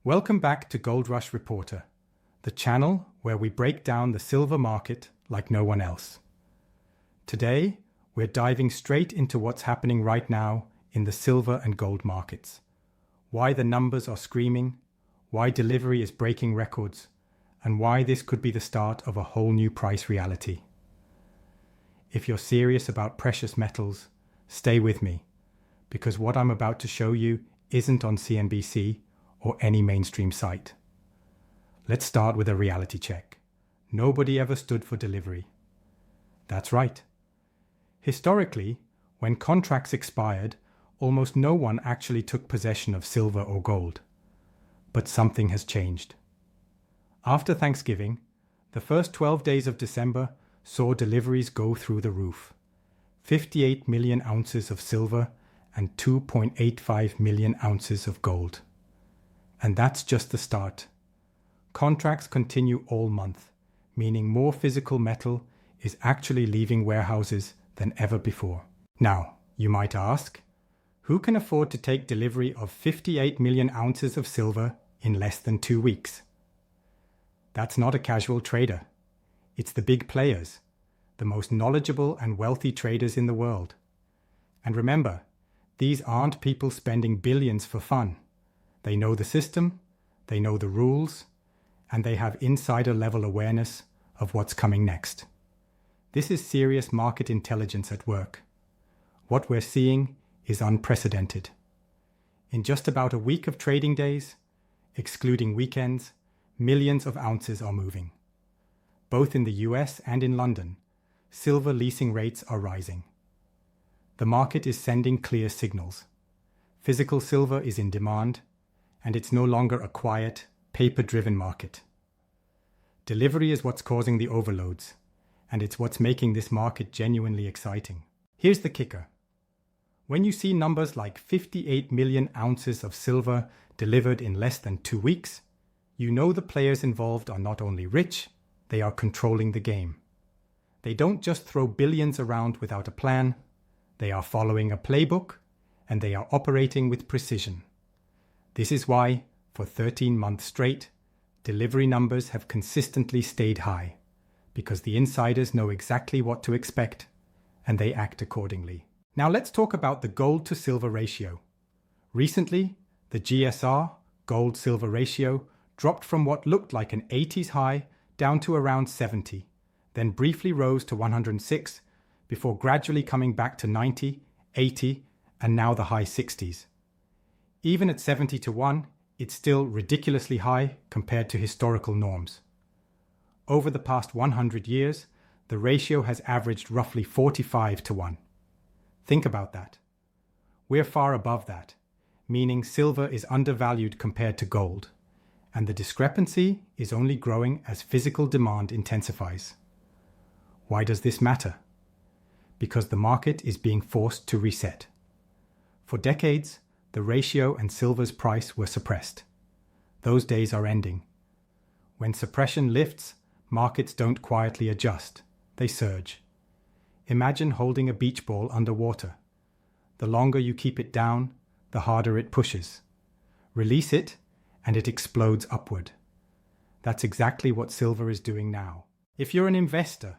Welcome back to Gold Rush Reporter, the channel where we break down the silver market like no one else. Today, we're diving straight into what's happening right now in the silver and gold markets. Why the numbers are screaming, why delivery is breaking records, and why this could be the start of a whole new price reality. If you're serious about precious metals, stay with me, because what I'm about to show you isn't on CNBC or any mainstream site. Let's start with a reality check. Nobody ever stood for delivery. That's right. Historically, when contracts expired, almost no one actually took possession of silver or gold. But something has changed. After Thanksgiving, the first 12 days of December saw deliveries go through the roof. 58 million ounces of silver and 2.85 million ounces of gold. And that's just the start. Contracts continue all month, meaning more physical metal is actually leaving warehouses than ever before. Now, you might ask, who can afford to take delivery of 58 million ounces of silver in less than 2 weeks? That's not a casual trader. It's the big players, the most knowledgeable and wealthy traders in the world. And remember, these aren't people spending billions for fun. They know the system, they know the rules, and they have insider-level awareness of what's coming next. This is serious market intelligence at work. What we're seeing is unprecedented. In just about a week of trading days, excluding weekends, millions of ounces are moving. Both in the US and in London, silver leasing rates are rising. The market is sending clear signals. Physical silver is in demand, and it's no longer a quiet, paper-driven market. Delivery is what's causing the overloads, and it's what's making this market genuinely exciting. Here's the kicker. When you see numbers like 58 million ounces of silver delivered in less than 2 weeks, you know the players involved are not only rich, they are controlling the game. They don't just throw billions around without a plan, they are following a playbook, and they are operating with precision. This is why, for 13 months straight, delivery numbers have consistently stayed high, because the insiders know exactly what to expect, and they act accordingly. Now let's talk about the gold to silver ratio. Recently, the GSR, gold-silver ratio, dropped from what looked like an 80s high down to around 70, then briefly rose to 106, before gradually coming back to 90, 80, and now the high 60s. Even at 70 to 1, it's still ridiculously high compared to historical norms. Over the past 100 years, the ratio has averaged roughly 45 to 1. Think about that. We're far above that, meaning silver is undervalued compared to gold, and the discrepancy is only growing as physical demand intensifies. Why does this matter? Because the market is being forced to reset. For decades, the ratio and silver's price were suppressed. Those days are ending. When suppression lifts, markets don't quietly adjust, they surge. Imagine holding a beach ball underwater. The longer you keep it down, the harder it pushes. Release it, and it explodes upward. That's exactly what silver is doing now. If you're an investor,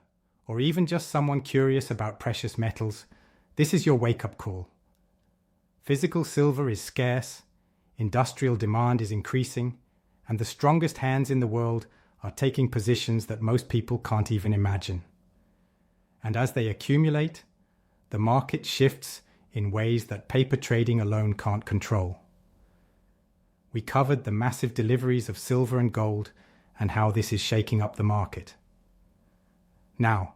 or even just someone curious about precious metals, this is your wake-up call. Physical silver is scarce, industrial demand is increasing, and the strongest hands in the world are taking positions that most people can't even imagine. And as they accumulate, the market shifts in ways that paper trading alone can't control. We covered the massive deliveries of silver and gold and how this is shaking up the market. Now,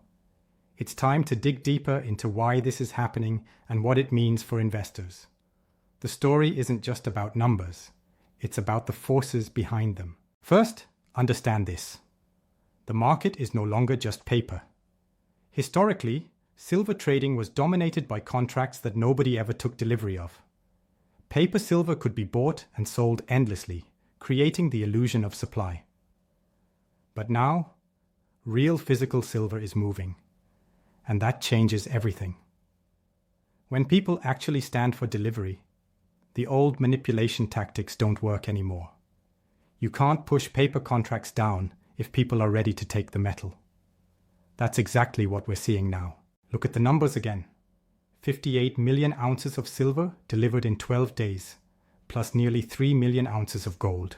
it's time to dig deeper into why this is happening and what it means for investors. The story isn't just about numbers, it's about the forces behind them. First, understand this. The market is no longer just paper. Historically, silver trading was dominated by contracts that nobody ever took delivery of. Paper silver could be bought and sold endlessly, creating the illusion of supply. But now, real physical silver is moving, and that changes everything. When people actually stand for delivery, the old manipulation tactics don't work anymore. You can't push paper contracts down if people are ready to take the metal. That's exactly what we're seeing now. Look at the numbers again. 58 million ounces of silver delivered in 12 days, plus nearly 3 million ounces of gold.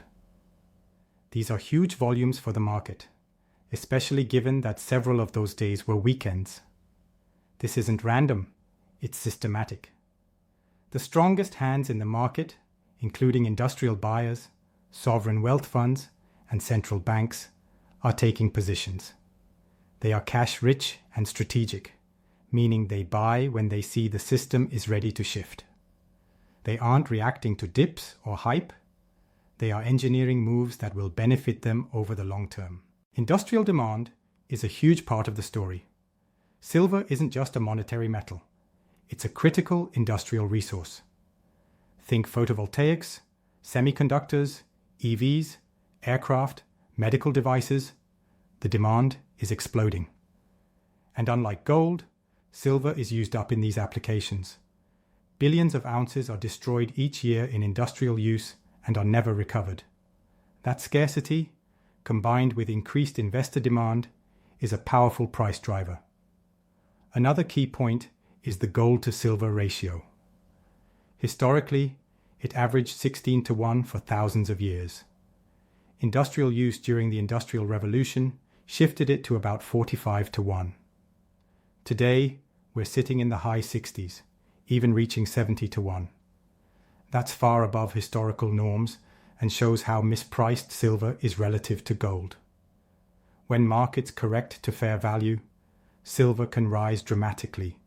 These are huge volumes for the market, especially given that several of those days were weekends. This isn't random, it's systematic. The strongest hands in the market, including industrial buyers, sovereign wealth funds, and central banks, are taking positions. They are cash-rich and strategic, meaning they buy when they see the system is ready to shift. They aren't reacting to dips or hype. They are engineering moves that will benefit them over the long term. Industrial demand is a huge part of the story. Silver isn't just a monetary metal. It's a critical industrial resource. Think photovoltaics, semiconductors, EVs, aircraft, medical devices. The demand is exploding. And unlike gold, silver is used up in these applications. Billions of ounces are destroyed each year in industrial use and are never recovered. That scarcity, combined with increased investor demand, is a powerful price driver. Another key point is the gold to silver ratio. Historically, it averaged 16:1 for thousands of years. Industrial use during the Industrial Revolution shifted it to about 45:1. Today, we're sitting in the high 60s, even reaching 70:1. That's far above historical norms and shows how mispriced silver is relative to gold. When markets correct to fair value, silver can rise dramatically,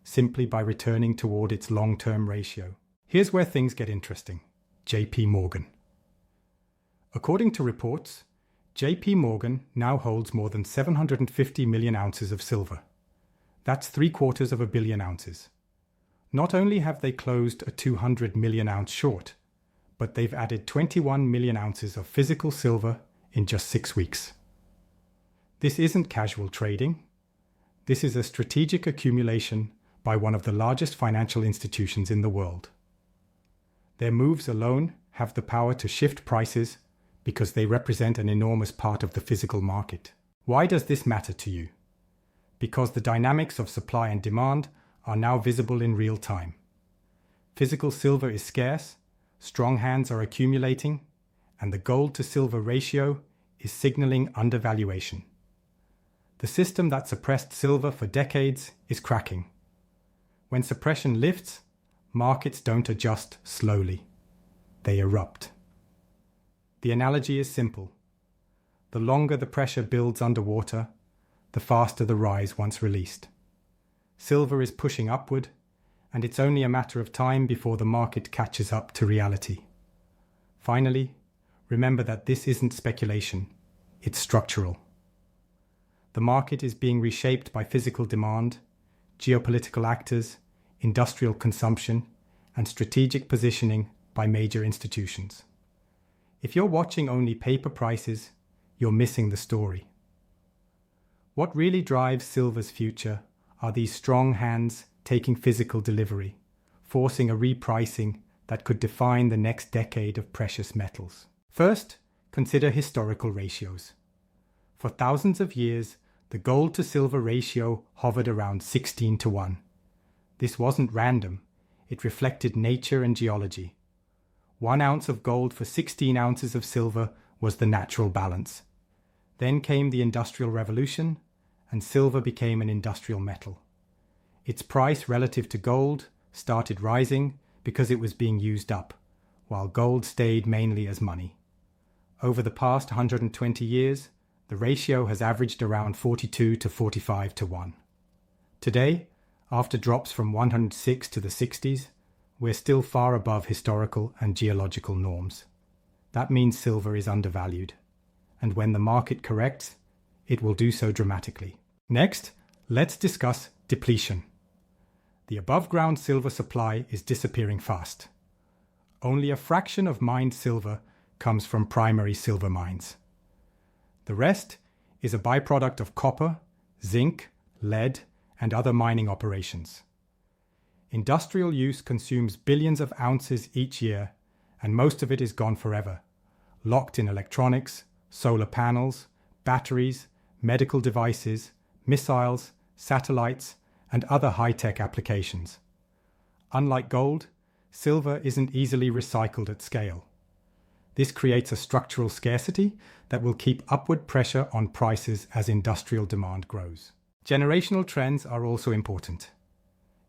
simply by returning toward its long-term ratio. Here's where things get interesting. JP Morgan. According to reports, JP Morgan now holds more than 750 million ounces of silver. That's 750 million ounces. Not only have they closed a 200 million ounce short, but they've added 21 million ounces of physical silver in just 6 weeks. This isn't casual trading. This is a strategic accumulation by one of the largest financial institutions in the world. Their moves alone have the power to shift prices because they represent an enormous part of the physical market. Why does this matter to you? Because the dynamics of supply and demand are now visible in real time. Physical silver is scarce, strong hands are accumulating, and the gold to silver ratio is signaling undervaluation. The system that suppressed silver for decades is cracking. When suppression lifts, markets don't adjust slowly. They erupt. The analogy is simple. The longer the pressure builds underwater, the faster the rise once released. Silver is pushing upward, and it's only a matter of time before the market catches up to reality. Finally, remember that this isn't speculation, it's structural. The market is being reshaped by physical demand, geopolitical actors, industrial consumption, and strategic positioning by major institutions. If you're watching only paper prices, you're missing the story. What really drives silver's future are these strong hands taking physical delivery, forcing a repricing that could define the next decade of precious metals. First, consider historical ratios. For thousands of years, the gold to silver ratio hovered around 16:1. This wasn't random. It reflected nature and geology. 1 ounce of gold for 16 ounces of silver was the natural balance. Then came the Industrial Revolution, and silver became an industrial metal. Its price relative to gold started rising because it was being used up, while gold stayed mainly as money. Over the past 120 years, the ratio has averaged around 42:45:1. Today, after drops from 106 to the 60s, we're still far above historical and geological norms. That means silver is undervalued, and when the market corrects, it will do so dramatically. Next, let's discuss depletion. The above-ground silver supply is disappearing fast. Only a fraction of mined silver comes from primary silver mines. The rest is a byproduct of copper, zinc, lead, and other mining operations. Industrial use consumes billions of ounces each year, and most of it is gone forever, locked in electronics, solar panels, batteries, medical devices, missiles, satellites, and other high-tech applications. Unlike gold, silver isn't easily recycled at scale. This creates a structural scarcity that will keep upward pressure on prices as industrial demand grows. Generational trends are also important.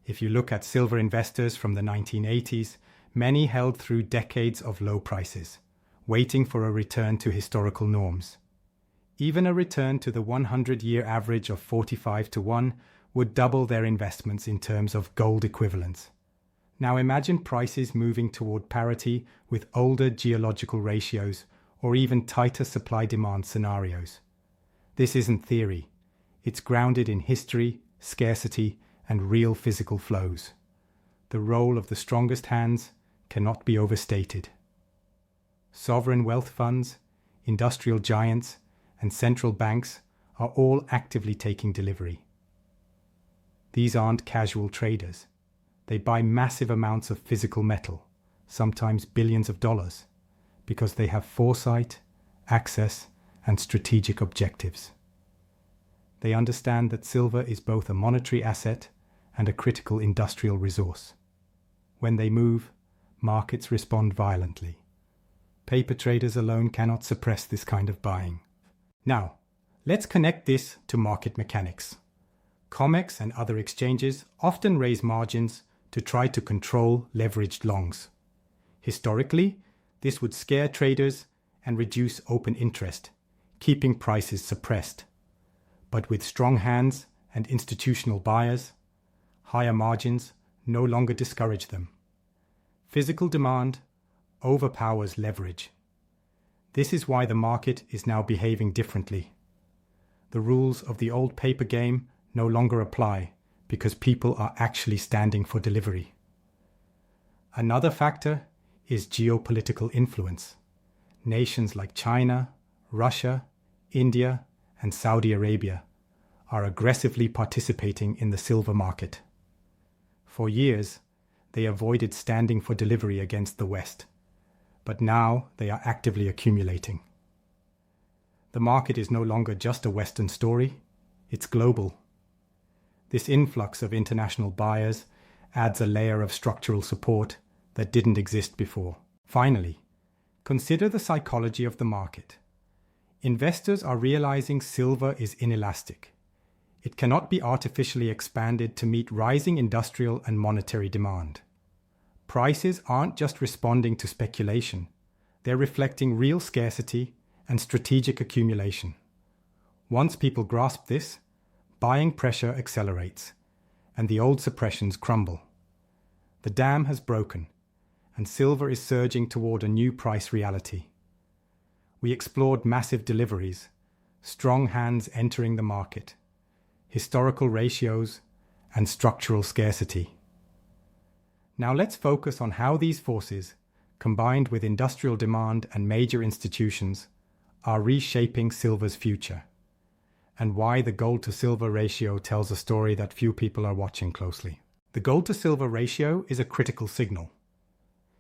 If you look at silver investors from the 1980s, many held through decades of low prices, waiting for a return to historical norms. Even a return to the 100-year average of 45-1 would double their investments in terms of gold equivalents. Now imagine prices moving toward parity with older geological ratios or even tighter supply-demand scenarios. This isn't theory. It's grounded in history, scarcity, and real physical flows. The role of the strongest hands cannot be overstated. Sovereign wealth funds, industrial giants, and central banks are all actively taking delivery. These aren't casual traders. They buy massive amounts of physical metal, sometimes billions of dollars, because they have foresight, access, and strategic objectives. They understand that silver is both a monetary asset and a critical industrial resource. When they move, markets respond violently. Paper traders alone cannot suppress this kind of buying. Now, let's connect this to market mechanics. COMEX and other exchanges often raise margins to try to control leveraged longs. Historically, this would scare traders and reduce open interest, keeping prices suppressed. But with strong hands and institutional buyers, higher margins no longer discourage them. Physical demand overpowers leverage. This is why the market is now behaving differently. The rules of the old paper game no longer apply because people are actually standing for delivery. Another factor is geopolitical influence. Nations like China, Russia, India, and Saudi Arabia are aggressively participating in the silver market. For years, they avoided standing for delivery against the West, but now they are actively accumulating. The market is no longer just a Western story, it's global. This influx of international buyers adds a layer of structural support that didn't exist before. Finally, consider the psychology of the market. Investors are realizing silver is inelastic. It cannot be artificially expanded to meet rising industrial and monetary demand. Prices aren't just responding to speculation. They're reflecting real scarcity and strategic accumulation. Once people grasp this, buying pressure accelerates, and the old suppressions crumble. The dam has broken, and silver is surging toward a new price reality. We explored massive deliveries, strong hands entering the market, historical ratios, and structural scarcity. Now let's focus on how these forces, combined with industrial demand and major institutions, are reshaping silver's future, and why the gold-to-silver ratio tells a story that few people are watching closely. The gold-to-silver ratio is a critical signal.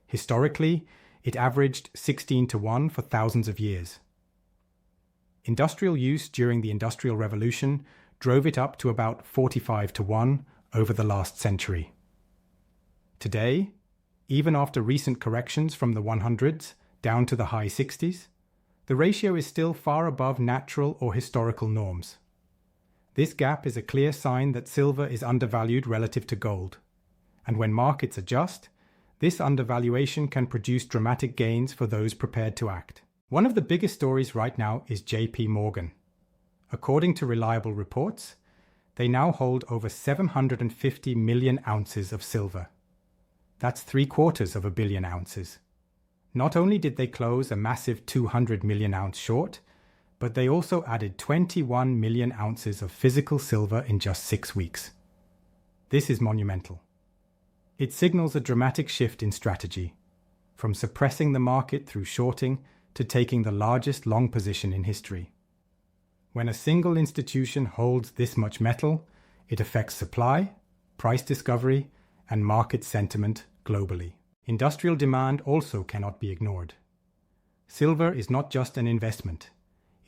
Historically, it averaged 16-1 for thousands of years. Industrial use during the Industrial Revolution drove it up to about 45-1 over the last century. Today, even after recent corrections from the 100s down to the high 60s, the ratio is still far above natural or historical norms. This gap is a clear sign that silver is undervalued relative to gold. And when markets adjust, this undervaluation can produce dramatic gains for those prepared to act. One of the biggest stories right now is JP Morgan. According to reliable reports, they now hold over 750 million ounces of silver. That's 750 million ounces. Not only did they close a massive 200 million ounce short, but they also added 21 million ounces of physical silver in just 6 weeks. This is monumental. It signals a dramatic shift in strategy, from suppressing the market through shorting to taking the largest long position in history. When a single institution holds this much metal, it affects supply, price discovery, and market sentiment globally. Industrial demand also cannot be ignored. Silver is not just an investment.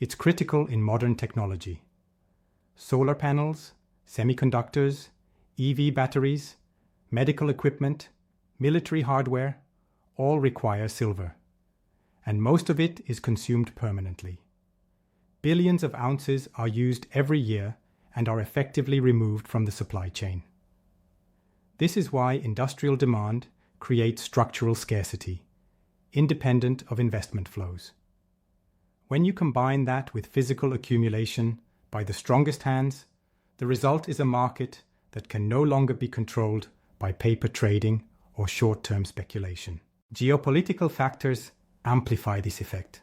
It's critical in modern technology. Solar panels, semiconductors, EV batteries, medical equipment, military hardware, all require silver. And most of it is consumed permanently. Billions of ounces are used every year and are effectively removed from the supply chain. This is why industrial demand creates structural scarcity, independent of investment flows. When you combine that with physical accumulation by the strongest hands, the result is a market that can no longer be controlled by paper trading or short-term speculation. Geopolitical factors amplify this effect.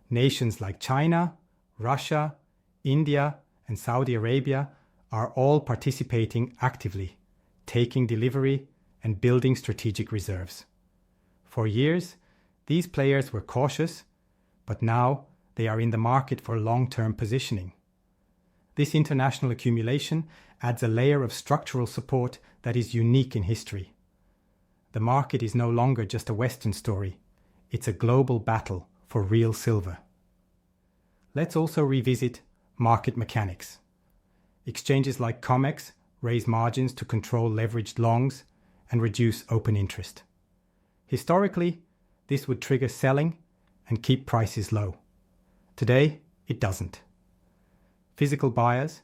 Nations like China, Russia, India, and Saudi Arabia are all participating actively, taking delivery and building strategic reserves. For years, these players were cautious, but now they are in the market for long-term positioning. This international accumulation adds a layer of structural support that is unique in history. The market is no longer just a Western story. It's a global battle for real silver. Let's also revisit market mechanics. Exchanges like COMEX raise margins to control leveraged longs and reduce open interest. Historically, this would trigger selling and keep prices low. Today, it doesn't. Physical buyers,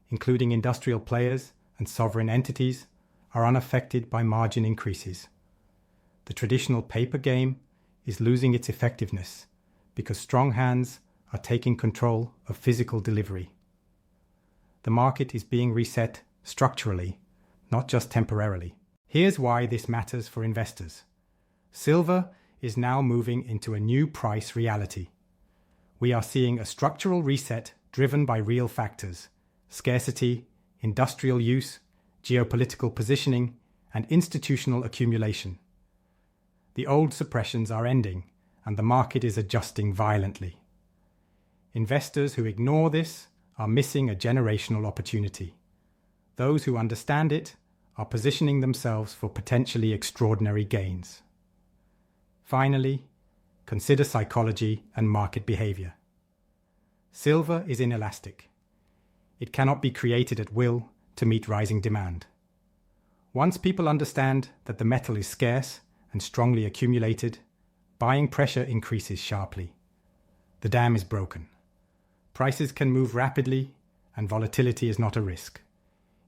including industrial players and sovereign entities, are unaffected by margin increases. The traditional paper game is losing its effectiveness because strong hands are taking control of physical delivery. The market is being reset structurally, not just temporarily. Here's why this matters for investors. Silver is now moving into a new price reality. We are seeing a structural reset driven by real factors: scarcity, industrial use, geopolitical positioning, and institutional accumulation. The old suppressions are ending, and the market is adjusting violently. Investors who ignore this are missing a generational opportunity. Those who understand it are positioning themselves for potentially extraordinary gains. Finally, consider psychology and market behavior. Silver is inelastic. It cannot be created at will to meet rising demand. Once people understand that the metal is scarce and strongly accumulated, buying pressure increases sharply. The dam is broken. Prices can move rapidly, and volatility is not a risk.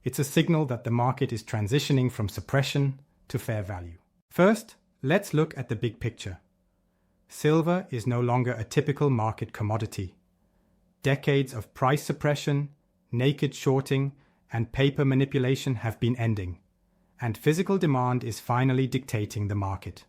It's a signal that the market is transitioning from suppression to fair value. First, let's look at the big picture. Silver is no longer a typical market commodity. Decades of price suppression, naked shorting, and paper manipulation have been ending, and physical demand is finally dictating the market.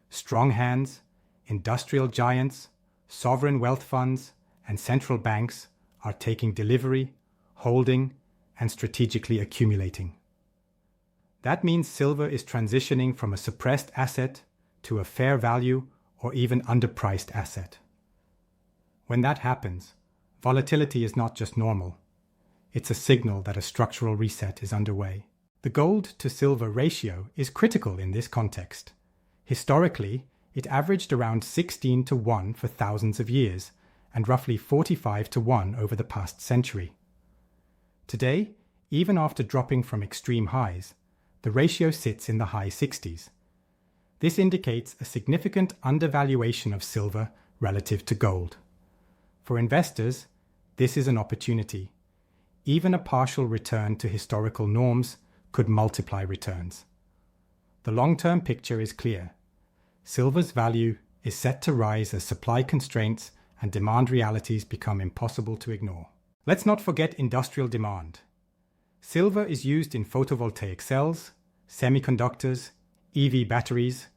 Strong hands, industrial giants, sovereign wealth funds, and central banks are taking delivery, holding, and strategically accumulating. That means silver is transitioning from a suppressed asset to a fair value or even underpriced asset. When that happens, volatility is not just normal. It's a signal that a structural reset is underway. The gold to silver ratio is critical in this context. Historically, it averaged around 16 to 1 for thousands of years, and roughly 45 to 1 over the past century. Today, even after dropping from extreme highs, the ratio sits in the high 60s. This indicates a significant undervaluation of silver relative to gold. For investors, this is an opportunity. Even a partial return to historical norms could multiply returns. The long-term picture is clear. Silver's value is set to rise as supply constraints and demand realities become impossible to ignore. Let's not forget industrial demand. Silver is used in photovoltaic cells, semiconductors, EV batteries,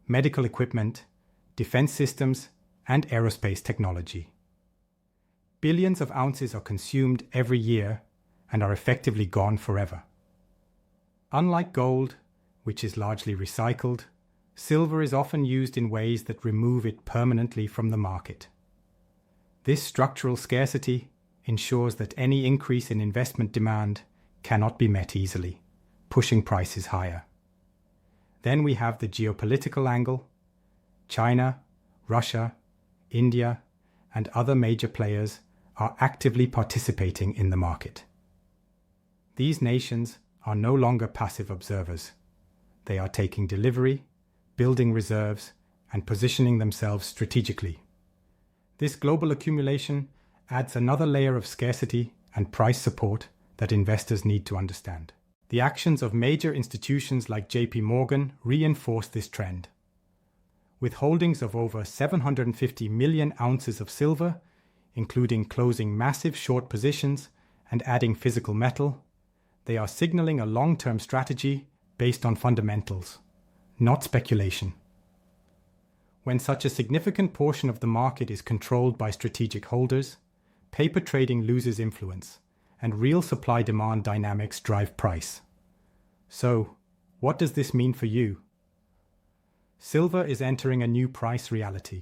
medical equipment, defense systems, and aerospace technology. Billions of ounces are consumed every year and are effectively gone forever. Unlike gold, which is largely recycled, silver is often used in ways that remove it permanently from the market. This structural scarcity ensures that any increase in investment demand cannot be met easily, pushing prices higher. Then we have the geopolitical angle. China, Russia, India, and other major players are actively participating in the market. These nations are no longer passive observers. They are taking delivery, building reserves, and positioning themselves strategically. This global accumulation adds another layer of scarcity and price support that investors need to understand. The actions of major institutions like JP Morgan reinforce this trend. With holdings of over 750 million ounces of silver, including closing massive short positions and adding physical metal, they are signaling a long-term strategy based on fundamentals, not speculation. When such a significant portion of the market is controlled by strategic holders, paper trading loses influence, and real supply-demand dynamics drive price. So, what does this mean for you? Silver is entering a new price reality.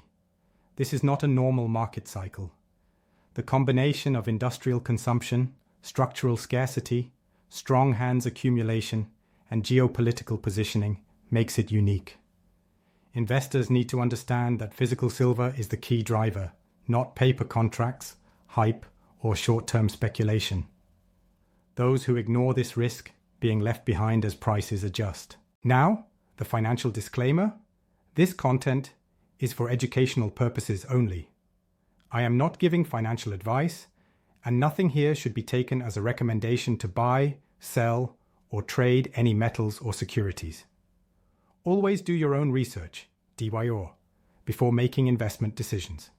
This is not a normal market cycle. The combination of industrial consumption, structural scarcity, strong hands accumulation, and geopolitical positioning makes it unique. Investors need to understand that physical silver is the key driver, not paper contracts, hype, or short-term speculation. Those who ignore this risk being left behind as prices adjust. Now, the financial disclaimer. This content is for educational purposes only. I am not giving financial advice, and nothing here should be taken as a recommendation to buy, sell, or trade any metals or securities. Always do your own research, DYOR, before making investment decisions.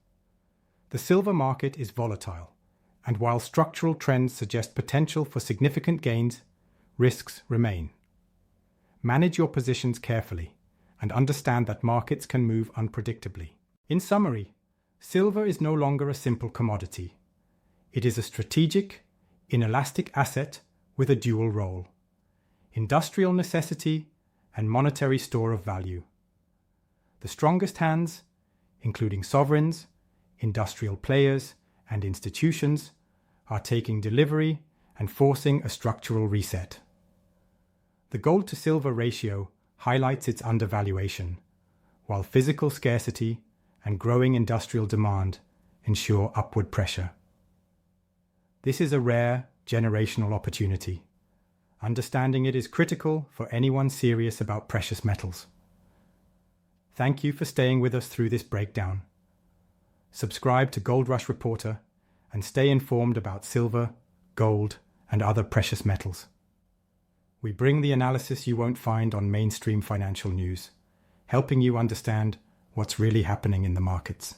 The silver market is volatile, and while structural trends suggest potential for significant gains, risks remain. Manage your positions carefully and understand that markets can move unpredictably. In summary, silver is no longer a simple commodity. It is a strategic, inelastic asset with a dual role: industrial necessity and monetary store of value. The strongest hands, including sovereigns, industrial players, and institutions, are taking delivery and forcing a structural reset. The gold-to-silver ratio highlights its undervaluation, while physical scarcity and growing industrial demand ensure upward pressure. This is a rare, generational opportunity. Understanding it is critical for anyone serious about precious metals. Thank you for staying with us through this breakdown. Subscribe to Gold Rush Reporter and stay informed about silver, gold, and other precious metals. We bring the analysis you won't find on mainstream financial news, helping you understand what's really happening in the markets.